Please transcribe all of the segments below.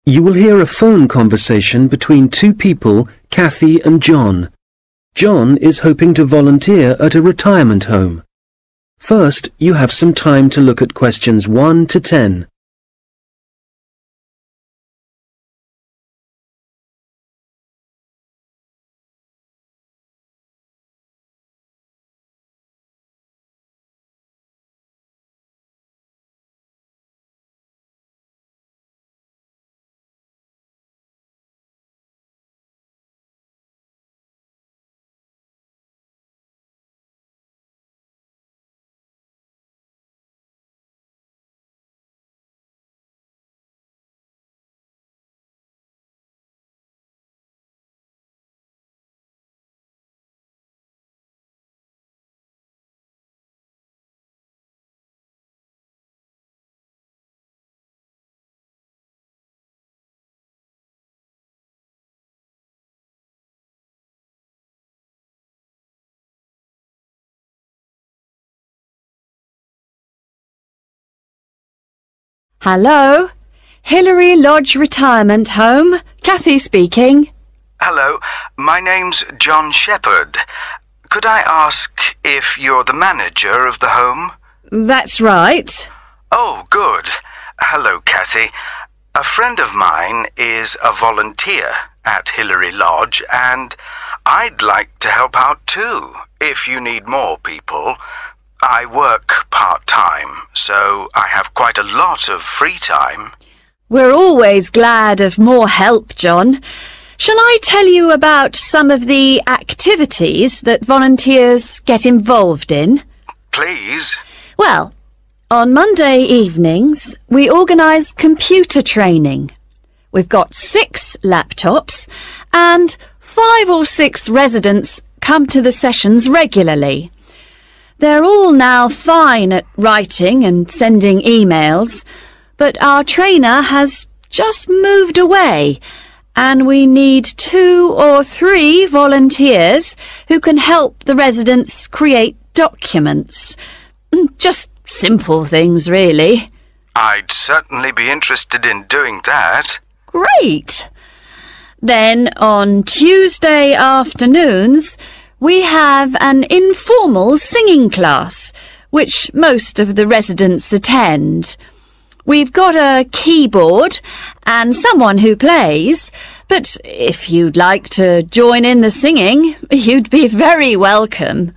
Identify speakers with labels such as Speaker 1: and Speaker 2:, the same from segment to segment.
Speaker 1: You will hear a phone conversation between two people, Kathy and John. John is hoping to volunteer at a retirement home. First, you have some time to look at questions 1 to 10.
Speaker 2: Hello, Hillary Lodge Retirement Home. Kathy speaking.
Speaker 3: Hello, my name's John Shepherd. Could I ask if you're the manager of the home?
Speaker 2: That's right.
Speaker 3: Oh, good. Hello, Kathy. A friend of mine is a volunteer at Hillary Lodge, and I'd like to help out too, if you need more people. I work part-time, so I have quite a lot of free time.
Speaker 2: We're always glad of more help, John. Shall I tell you about some of the activities that volunteers get involved in?
Speaker 3: Please.
Speaker 2: Well, on Monday evenings, we organise computer training. We've got 6 laptops and 5 or 6 residents come to the sessions regularly. They're all now fine at writing and sending emails, but our trainer has just moved away, and we need 2 or 3 volunteers who can help the residents create documents. Just simple things, really.
Speaker 3: I'd certainly be interested in doing that.
Speaker 2: Great! Then on Tuesday afternoons, we have an informal singing class, which most of the residents attend. We've got a keyboard and someone who plays, but if you'd like to join in the singing, you'd be very welcome.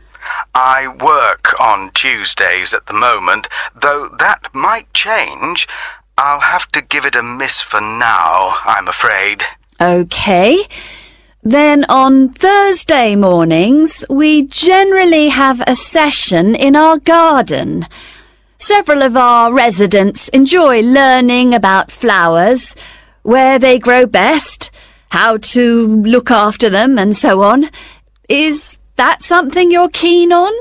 Speaker 3: I work on Tuesdays at the moment, though that might change. I'll have to give it a miss for now, I'm afraid.
Speaker 2: OK. Then on Thursday mornings, we generally have a session in our garden. Several of our residents enjoy learning about flowers, where they grow best, how to look after them, and so on. Is that something you're keen on?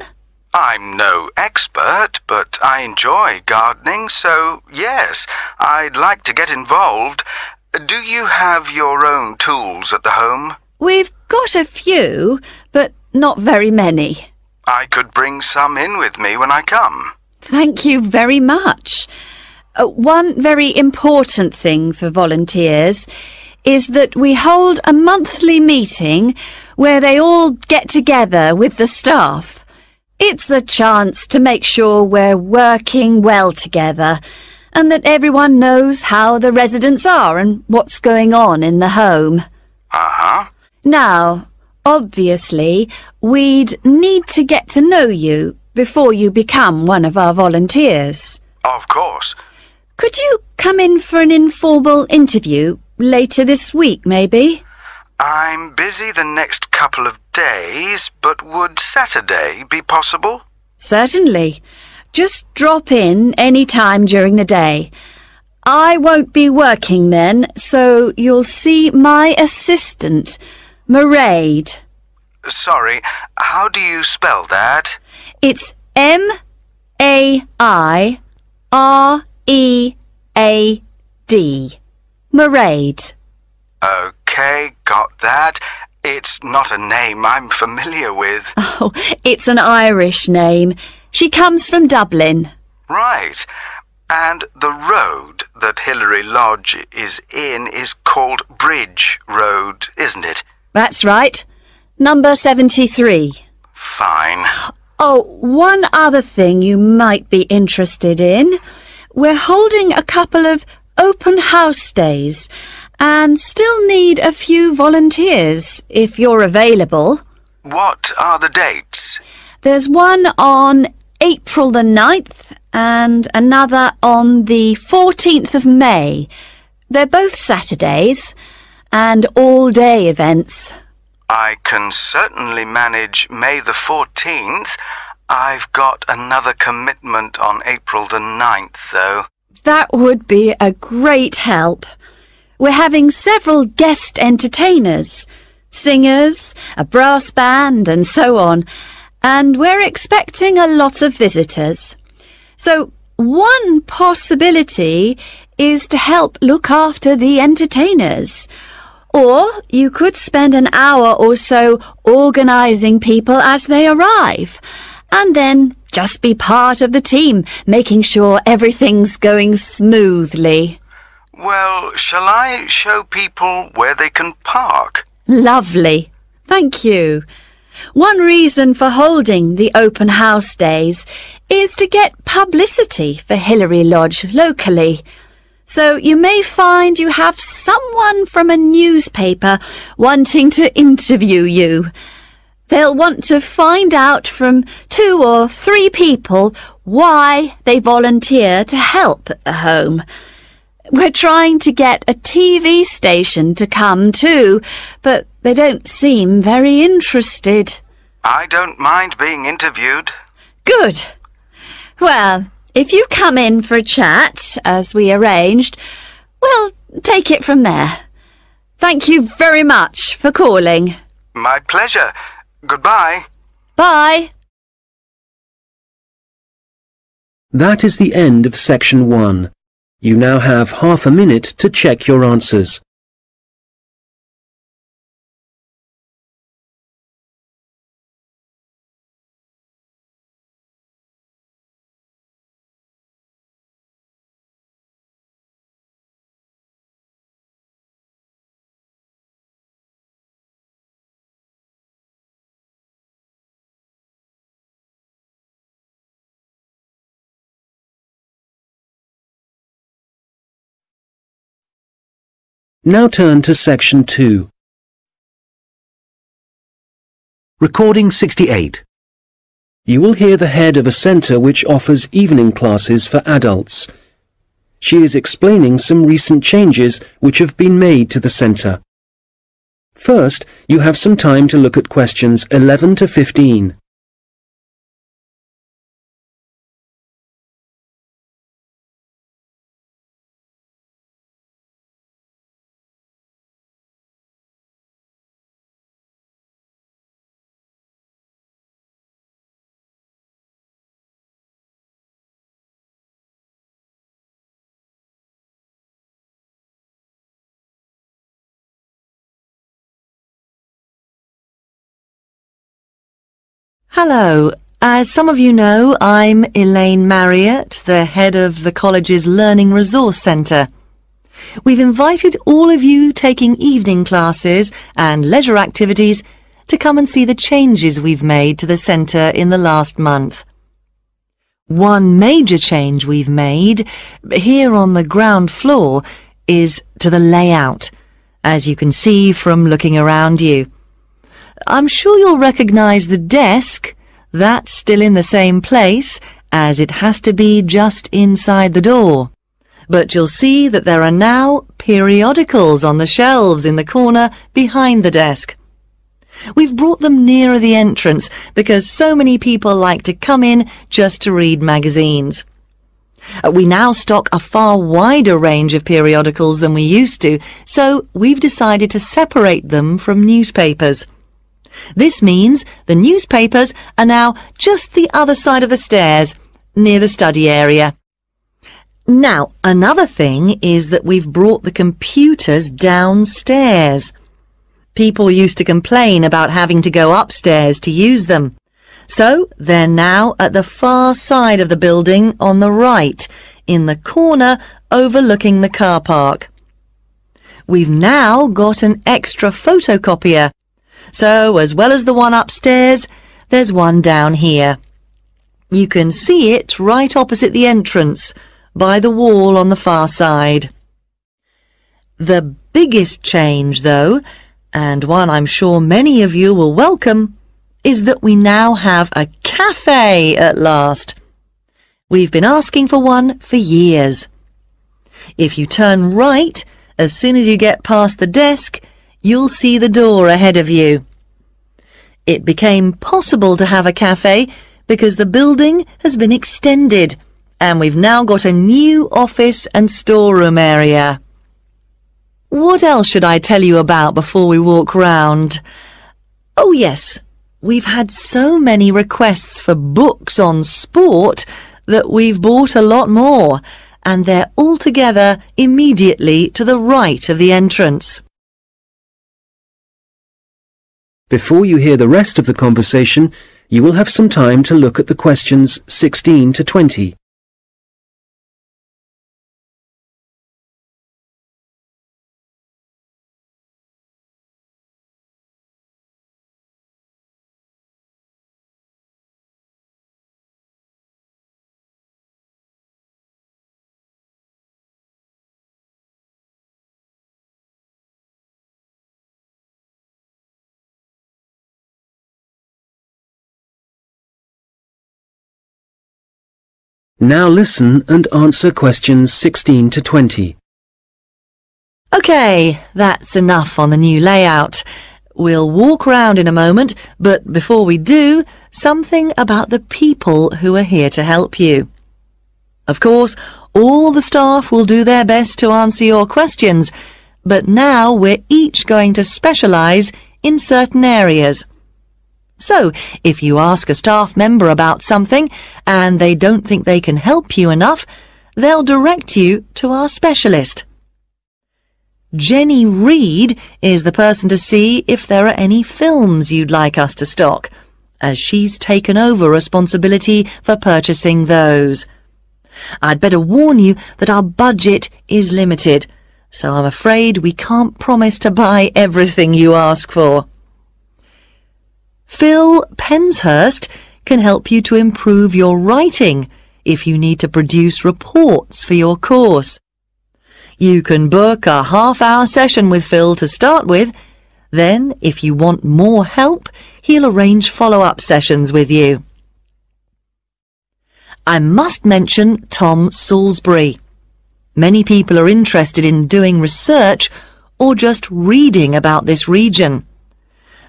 Speaker 3: I'm no expert, but I enjoy gardening, so yes, I'd like to get involved. Do you have your own tools at the home?
Speaker 2: We've got a few, but not very many.
Speaker 3: I could bring some in with me when I come.
Speaker 2: Thank you very much. One very important thing for volunteers is that we hold a monthly meeting where they all get together with the staff. It's a chance to make sure we're working well together and that everyone knows how the residents are and what's going on in the home.
Speaker 3: Uh-huh.
Speaker 2: Now, obviously, we'd need to get to know you before you become one of our volunteers.
Speaker 3: Of course.
Speaker 2: Could you come in for an informal interview later this week, maybe?
Speaker 3: I'm busy the next couple of days, but would Saturday be possible?
Speaker 2: Certainly. Just drop in any time during the day. I won't be working then, so you'll see my assistant, Mairead.
Speaker 3: Sorry, how do you spell that?
Speaker 2: It's M-A-I-R-E-A-D. Mairead.
Speaker 3: OK, got that. It's not a name I'm familiar with.
Speaker 2: Oh, it's an Irish name. She comes from Dublin.
Speaker 3: Right. And the road that Hilary Lodge is in is called Bridge Road, isn't it?
Speaker 2: That's right. Number 73.
Speaker 3: Fine.
Speaker 2: Oh, one other thing you might be interested in. We're holding a couple of open house days and still need a few volunteers if you're available.
Speaker 3: What are the dates?
Speaker 2: There's one on April the 9th and another on the 14th of May. They're both Saturdays and all-day events.
Speaker 3: I can certainly manage May the 14th. I've got another commitment on April the 9th, though.
Speaker 2: That would be a great help. We're having several guest entertainers, singers, a brass band and so on, and we're expecting a lot of visitors. So one possibility is to help look after the entertainers. Or you could spend an hour or so organising people as they arrive, and then just be part of the team, making sure everything's going smoothly.
Speaker 3: Well, shall I show people where they can park?
Speaker 2: Lovely. Thank you. One reason for holding the open house days is to get publicity for Hilary Lodge locally. So you may find you have someone from a newspaper wanting to interview you. They'll want to find out from 2 or 3 people why they volunteer to help at the home. We're trying to get a TV station to come too, but they don't seem very interested.
Speaker 3: I don't mind being interviewed.
Speaker 2: Good. Well, if you come in for a chat, as we arranged, we'll take it from there. Thank you very much for calling.
Speaker 3: My pleasure. Goodbye.
Speaker 2: Bye.
Speaker 1: That is the end of section 1. You now have half a minute to check your answers. Now turn to section 2.
Speaker 4: Recording 68.
Speaker 1: You will hear the head of a centre which offers evening classes for adults. She is explaining some recent changes which have been made to the centre. First, you have some time to look at questions 11 to 15.
Speaker 5: Hello. As some of you know, I'm Elaine Marriott, the head of the college's Learning Resource Centre. We've invited all of you taking evening classes and leisure activities to come and see the changes we've made to the centre in the last month. One major change we've made here on the ground floor is to the layout, as you can see from looking around you. I'm sure you'll recognise the desk. That's still in the same place, as it has to be just inside the door. But you'll see that there are now periodicals on the shelves in the corner behind the desk. We've brought them nearer the entrance because so many people like to come in just to read magazines. We now stock a far wider range of periodicals than we used to, so we've decided to separate them from newspapers. This means the newspapers are now just the other side of the stairs, near the study area. Now, another thing is that we've brought the computers downstairs. People used to complain about having to go upstairs to use them. So they're now at the far side of the building on the right, in the corner overlooking the car park. We've now got an extra photocopier, so as well as the one upstairs, there's one down here. You can see it right opposite the entrance, by the wall on the far side. The biggest change, though, and one I'm sure many of you will welcome, is that we now have a cafe at last. We've been asking for one for years. If you turn right, as soon as you get past the desk, you'll see the door ahead of you. It became possible to have a cafe because the building has been extended and we've now got a new office and storeroom area. What else should I tell you about before we walk round? Oh yes, we've had so many requests for books on sport that we've bought a lot more, and they're all together immediately to the right of the entrance.
Speaker 1: Before you hear the rest of the conversation, you will have some time to look at the questions 16 to 20. Now listen and answer questions 16 to 20.
Speaker 5: OK, that's enough on the new layout. We'll walk round in a moment, but before we do, something about the people who are here to help you. Of course, all the staff will do their best to answer your questions, but now we're each going to specialise in certain areas. So, if you ask a staff member about something and they don't think they can help you enough, they'll direct you to our specialist. Jenny Reed is the person to see if there are any films you'd like us to stock, as she's taken over responsibility for purchasing those. I'd better warn you that our budget is limited, so I'm afraid we can't promise to buy everything you ask for. Phil Penshurst can help you to improve your writing if you need to produce reports for your course. You can book a half-hour session with Phil to start with. Then, if you want more help, he'll arrange follow-up sessions with you. I must mention Tom Salisbury. Many people are interested in doing research or just reading about this region.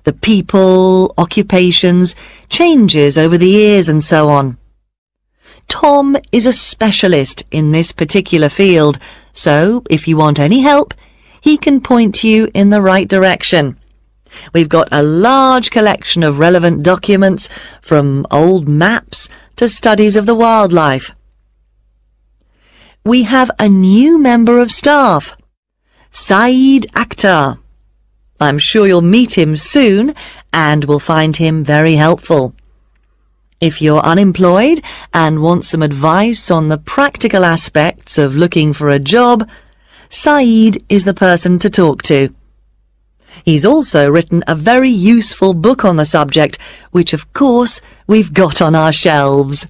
Speaker 5: The people, occupations, changes over the years and so on. Tom is a specialist in this particular field, so if you want any help, he can point you in the right direction. We've got a large collection of relevant documents, from old maps to studies of the wildlife. We have a new member of staff, Saeed Akhtar. I'm sure you'll meet him soon and will find him very helpful. If you're unemployed and want some advice on the practical aspects of looking for a job, Saeed is the person to talk to. He's also written a very useful book on the subject, which of course we've got on our shelves.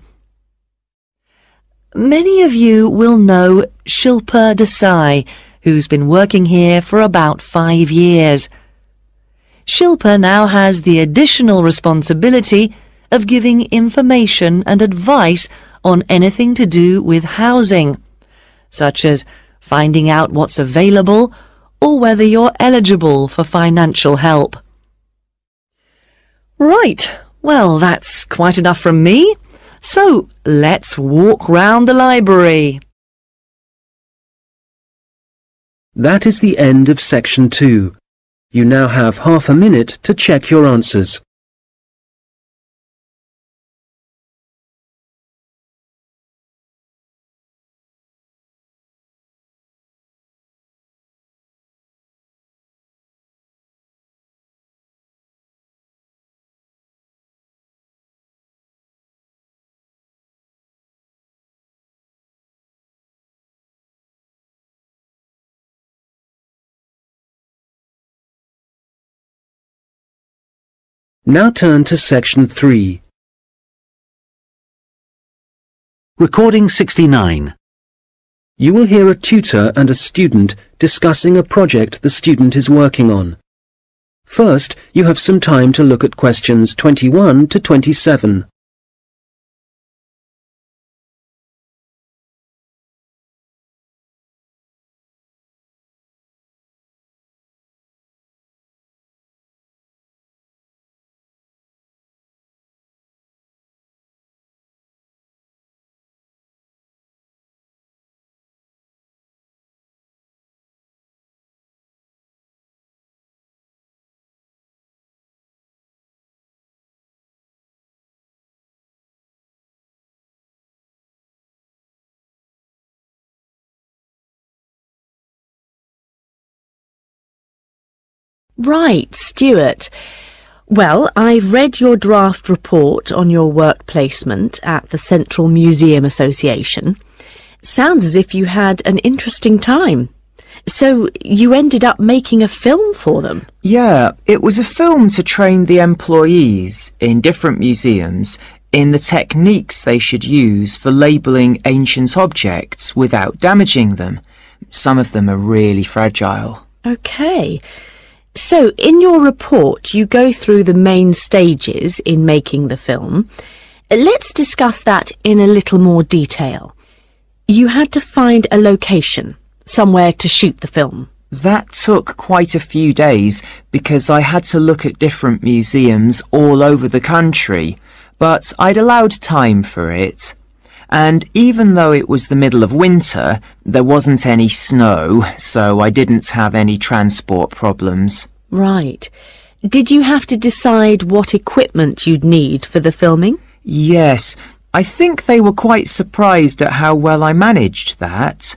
Speaker 5: Many of you will know Shilpa Desai, who's been working here for about 5 years. Shilpa now has the additional responsibility of giving information and advice on anything to do with housing, such as finding out what's available or whether you're eligible for financial help. Right, well, that's quite enough from me. So let's walk round the library.
Speaker 1: That is the end of section 2. You now have half a minute to check your answers. Now turn to section 3.
Speaker 4: Recording 69.
Speaker 1: You will hear a tutor and a student discussing a project the student is working on. First, you have some time to look at questions 21 to 27.
Speaker 6: Right, Stuart. Well, I've read your draft report on your work placement at the Central Museum Association. Sounds as if you had an interesting time. So you ended up making a film for them?
Speaker 7: Yeah, it was a film to train the employees in different museums in the techniques they should use for labelling ancient objects without damaging them. Some of them are really fragile.
Speaker 6: Okay. So, in your report, you go through the main stages in making the film. Let's discuss that in a little more detail. You had to find a location, somewhere to shoot the film.
Speaker 7: That took quite a few days because I had to look at different museums all over the country, but I'd allowed time for it. And even though it was the middle of winter, there wasn't any snow, so I didn't have any transport problems.
Speaker 6: Right. Did you have to decide what equipment you'd need for the filming?
Speaker 7: Yes, I think they were quite surprised at how well I managed that.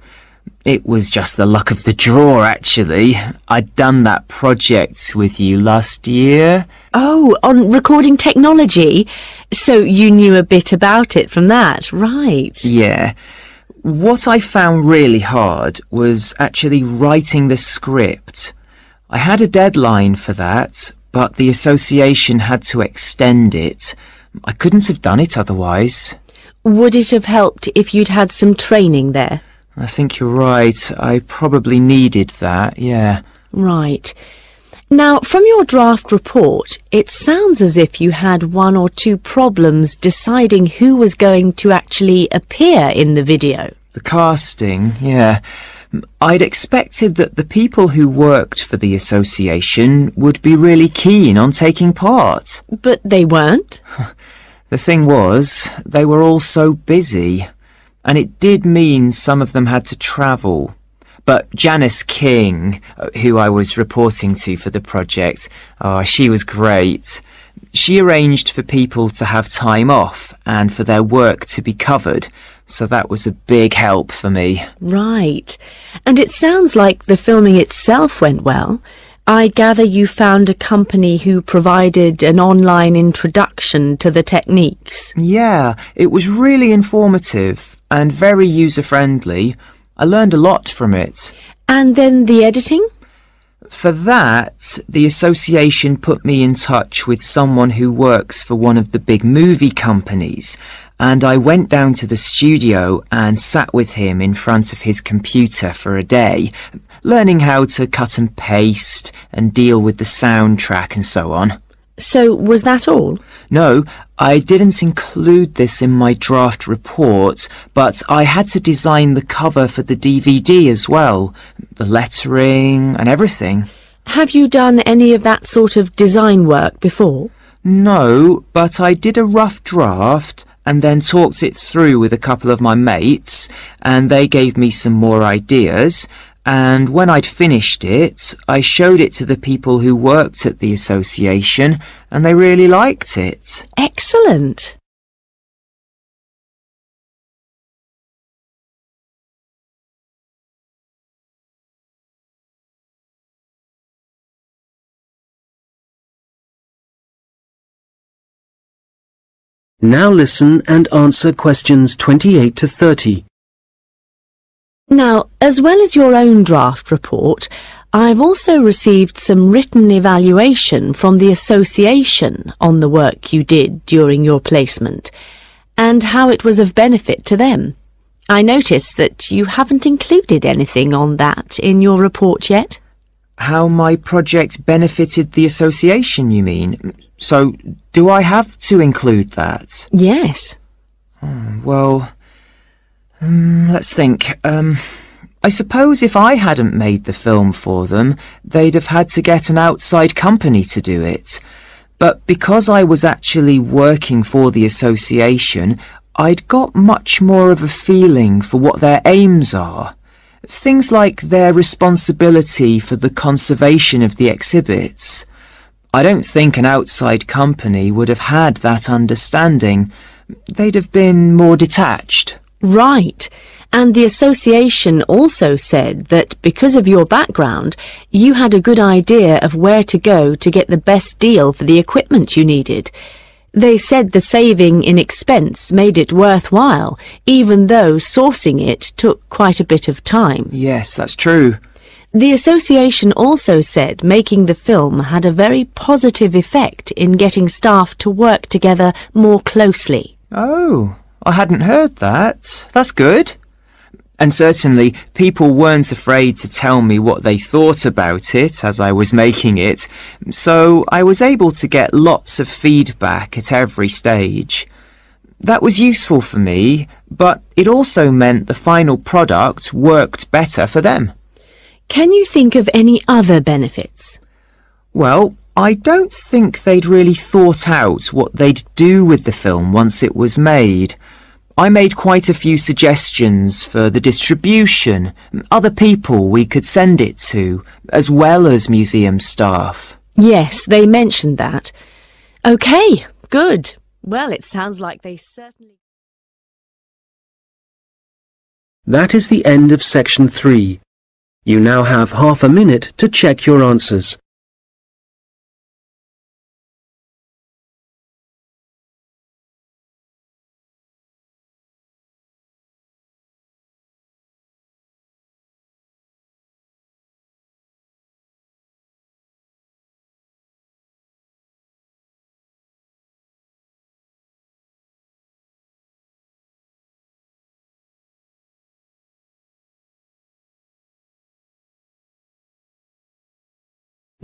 Speaker 7: It was just the luck of the draw, actually. I'd done that project with you last year.
Speaker 6: Oh, on recording technology? So you knew a bit about it from that, right?
Speaker 7: Yeah. What I found really hard was actually writing the script. I had a deadline for that, but the association had to extend it. I couldn't have done it otherwise.
Speaker 6: Would it have helped if you'd had some training there?
Speaker 7: I think you're right. I probably needed that, yeah.
Speaker 6: Right. Now, from your draft report, it sounds as if you had one or two problems deciding who was going to actually appear in the video.
Speaker 7: The casting, yeah. I'd expected that the people who worked for the association would be really keen on taking part.
Speaker 6: But they weren't?
Speaker 7: The thing was, they were all so busy. And it did mean some of them had to travel. But Janice King, who I was reporting to for the project, she was great. She arranged for people to have time off and for their work to be covered, so that was a big help for me.
Speaker 6: Right. And it sounds like the filming itself went well. I gather you found a company who provided an online introduction to the techniques.
Speaker 7: Yeah, it was really informative and very user-friendly. I learned a lot from it.
Speaker 6: And then the editing?
Speaker 7: For that, the association put me in touch with someone who works for one of the big movie companies, and I went down to the studio and sat with him in front of his computer for a day, learning how to cut and paste and deal with the soundtrack and so on.
Speaker 6: So, was that all?
Speaker 7: No, I didn't include this in my draft report, but I had to design the cover for the DVD as well, the lettering and everything.
Speaker 6: Have you done any of that sort of design work before?
Speaker 7: No, but I did a rough draft and then talked it through with a couple of my mates, and they gave me some more ideas. And when I'd finished it, I showed it to the people who worked at the association, and they really liked it.
Speaker 6: Excellent.
Speaker 1: Now listen and answer questions 28 to 30.
Speaker 6: Now, as well as your own draft report, I've also received some written evaluation from the association on the work you did during your placement and how it was of benefit to them. I noticed that you haven't included anything on that in your report yet.
Speaker 7: How my project benefited the association, you mean? So, do I have to include that?
Speaker 6: Yes.
Speaker 7: Let's think. I suppose if I hadn't made the film for them, they'd have had to get an outside company to do it. But because I was actually working for the association, I'd got much more of a feeling for what their aims are. Things like their responsibility for the conservation of the exhibits. I don't think an outside company would have had that understanding. They'd have been more detached.
Speaker 6: Right. And the association also said that because of your background, you had a good idea of where to go to get the best deal for the equipment you needed. They said the saving in expense made it worthwhile, even though sourcing it took quite a bit of time.
Speaker 7: Yes, that's true.
Speaker 6: The association also said making the film had a very positive effect in getting staff to work together more closely.
Speaker 7: Oh, I hadn't heard that. That's good. And certainly people weren't afraid to tell me what they thought about it as I was making it, so I was able to get lots of feedback at every stage. That was useful for me, but it also meant the final product worked better for them.
Speaker 6: Can you think of any other benefits?
Speaker 7: Well, I don't think they'd really thought out what they'd do with the film once it was made. I made quite a few suggestions for the distribution, other people we could send it to, as well as museum staff.
Speaker 6: Yes, they mentioned that. OK, good. Well, it sounds like they certainly...
Speaker 1: That is the end of section 3. You now have half a minute to check your answers.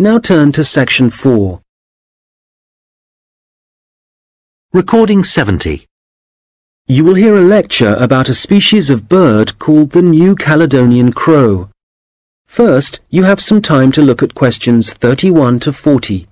Speaker 1: Now turn to section 4.
Speaker 4: Recording 70.
Speaker 1: You will hear a lecture about a species of bird called the New Caledonian crow. First, you have some time to look at questions 31 to 40.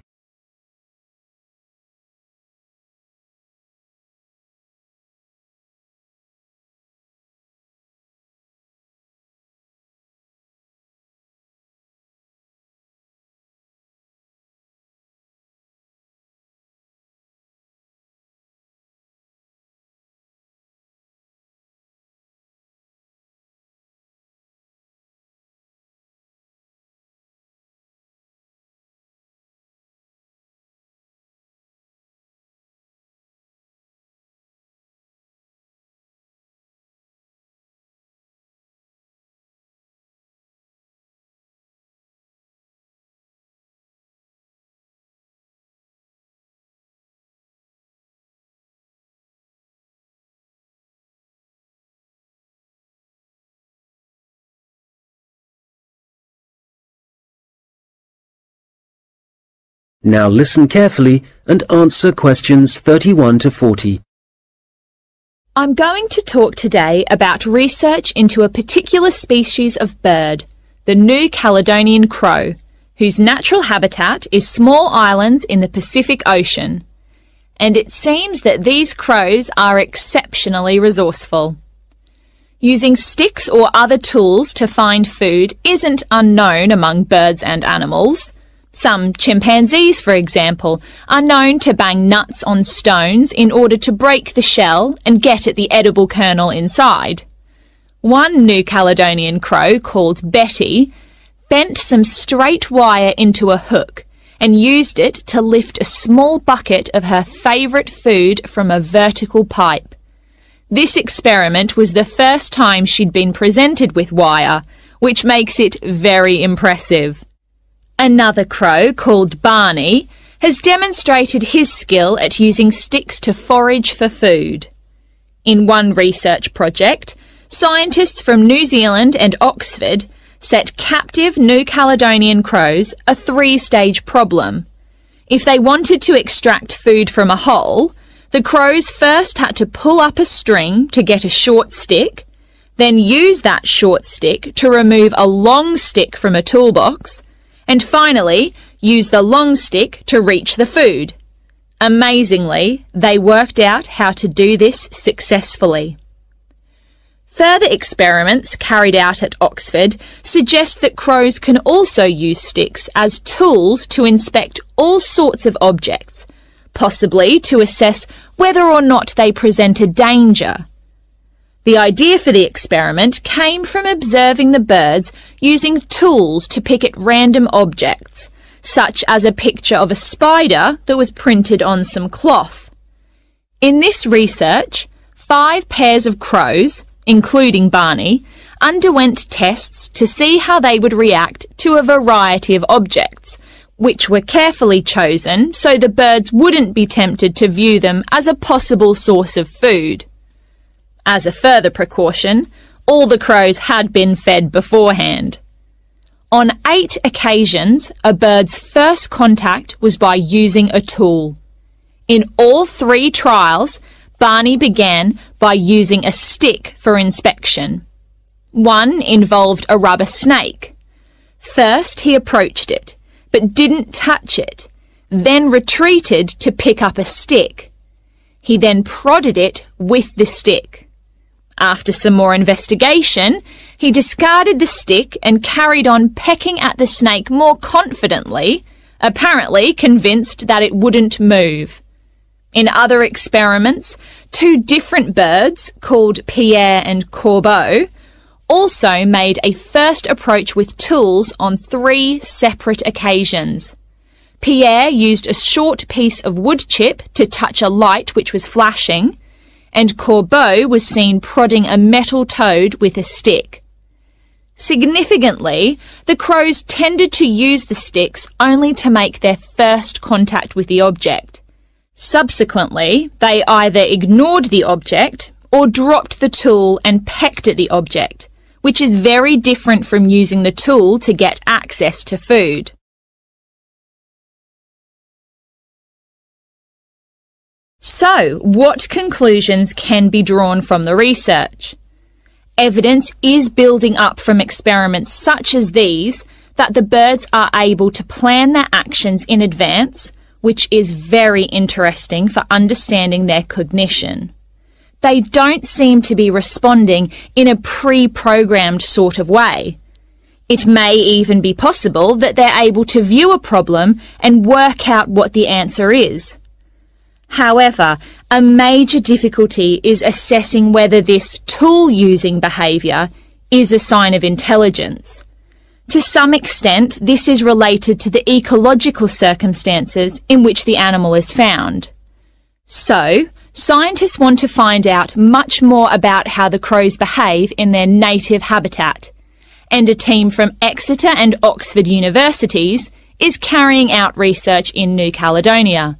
Speaker 1: Now listen carefully and answer questions 31 to 40.
Speaker 8: I'm going to talk today about research into a particular species of bird, the New Caledonian crow, whose natural habitat is small islands in the Pacific Ocean. And it seems that these crows are exceptionally resourceful. Using sticks or other tools to find food isn't unknown among birds and animals. Some chimpanzees, for example, are known to bang nuts on stones in order to break the shell and get at the edible kernel inside. One New Caledonian crow, called Betty, bent some straight wire into a hook and used it to lift a small bucket of her favourite food from a vertical pipe. This experiment was the first time she'd been presented with wire, which makes it very impressive. Another crow, called Barney, has demonstrated his skill at using sticks to forage for food. In one research project, scientists from New Zealand and Oxford set captive New Caledonian crows a 3-stage problem. If they wanted to extract food from a hole, the crows first had to pull up a string to get a short stick, then use that short stick to remove a long stick from a toolbox, and finally use the long stick to reach the food. Amazingly, they worked out how to do this successfully. Further experiments carried out at Oxford suggest that crows can also use sticks as tools to inspect all sorts of objects, possibly to assess whether or not they present a danger. The idea for the experiment came from observing the birds using tools to pick at random objects, such as a picture of a spider that was printed on some cloth. In this research, 5 pairs of crows, including Barney, underwent tests to see how they would react to a variety of objects, which were carefully chosen so the birds wouldn't be tempted to view them as a possible source of food. As a further precaution, all the crows had been fed beforehand. On 8 occasions, a bird's first contact was by using a tool. In all 3 trials, Barney began by using a stick for inspection. One involved a rubber snake. First he approached it, but didn't touch it, then retreated to pick up a stick. He then prodded it with the stick. After some more investigation, he discarded the stick and carried on pecking at the snake more confidently, apparently convinced that it wouldn't move. In other experiments, 2 different birds, called Pierre and Corbeau, also made a first approach with tools on 3 separate occasions. Pierre used a short piece of wood chip to touch a light which was flashing, and Corbeau was seen prodding a metal toad with a stick. Significantly, the crows tended to use the sticks only to make their first contact with the object. Subsequently, they either ignored the object or dropped the tool and pecked at the object, which is very different from using the tool to get access to food. So, what conclusions can be drawn from the research? Evidence is building up from experiments such as these that the birds are able to plan their actions in advance, which is very interesting for understanding their cognition. They don't seem to be responding in a pre-programmed sort of way. It may even be possible that they're able to view a problem and work out what the answer is. However, a major difficulty is assessing whether this tool-using behaviour is a sign of intelligence. To some extent, this is related to the ecological circumstances in which the animal is found. So, scientists want to find out much more about how the crows behave in their native habitat, and a team from Exeter and Oxford universities is carrying out research in New Caledonia.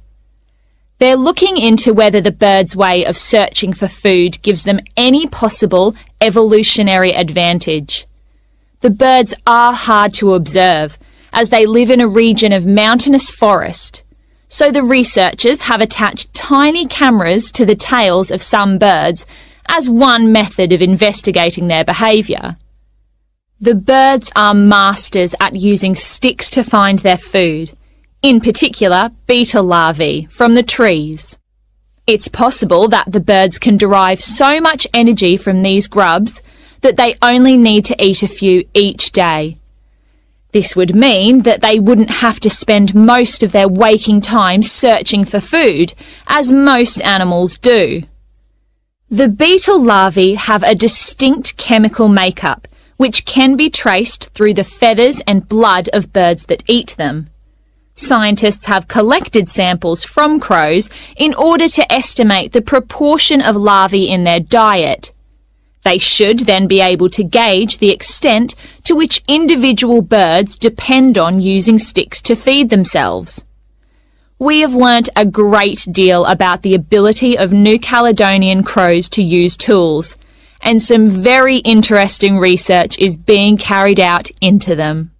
Speaker 8: They're looking into whether the birds' way of searching for food gives them any possible evolutionary advantage. The birds are hard to observe, as they live in a region of mountainous forest, so the researchers have attached tiny cameras to the tails of some birds as one method of investigating their behaviour. The birds are masters at using sticks to find their food, in particular beetle larvae from the trees. It's possible that the birds can derive so much energy from these grubs that they only need to eat a few each day. This would mean that they wouldn't have to spend most of their waking time searching for food, as most animals do. The beetle larvae have a distinct chemical makeup, which can be traced through the feathers and blood of birds that eat them. Scientists have collected samples from crows in order to estimate the proportion of larvae in their diet. They should then be able to gauge the extent to which individual birds depend on using sticks to feed themselves. We have learnt a great deal about the ability of New Caledonian crows to use tools, and some very interesting research is being carried out into them.